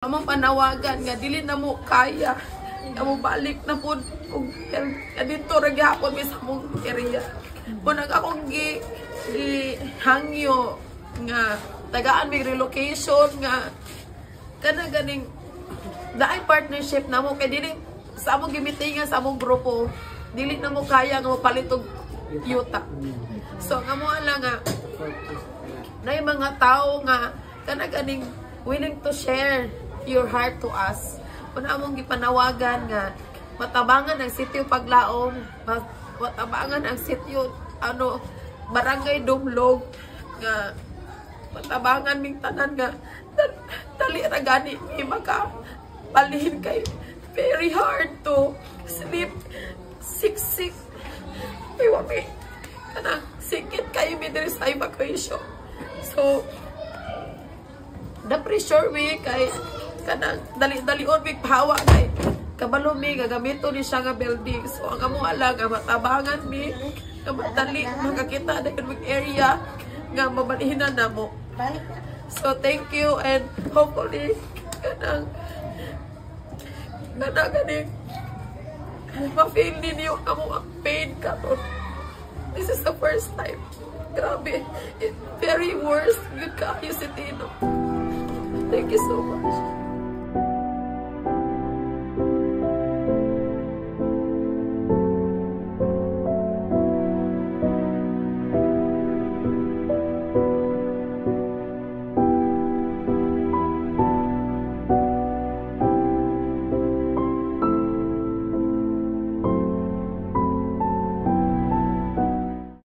Among panawagan nga dili na mo kaya nga mo balik na pud og dito ra gyapon mi sa mong area. Kung akong gi hangyo nga tagaan mi relocation nga kana ganing daay partnership na mo kay dili sa among gimitingan sa among grupo dili na mo kaya nga mapalit og yuta. So nga mo ala nga nay mga tao nga kana ganing willing to share your heart to us. Una among gipanawagan nga matabangan ang sitio Paglaom, matabangan ang sitio Barangay Dumlog nga matabangan ming tanan nga dali ra gani mi makabalhin kay very hard to sleep sick ay wami kana sikit kayo mi diri sa evacuation. So the pressure mi kay kanang dali-dalion mi pahawa kay kabalo mi gagamito ni siya nga building. So ang amo ala nga matabangan mi nga madali makakita na yung area nga mabalhinan na mo. So thank you and hopefully kanang ganing ma-feel ninyo amo ang pain karon. This is the first time. Grabe, it's very worse. Good kayo si Tino. Thank you so much.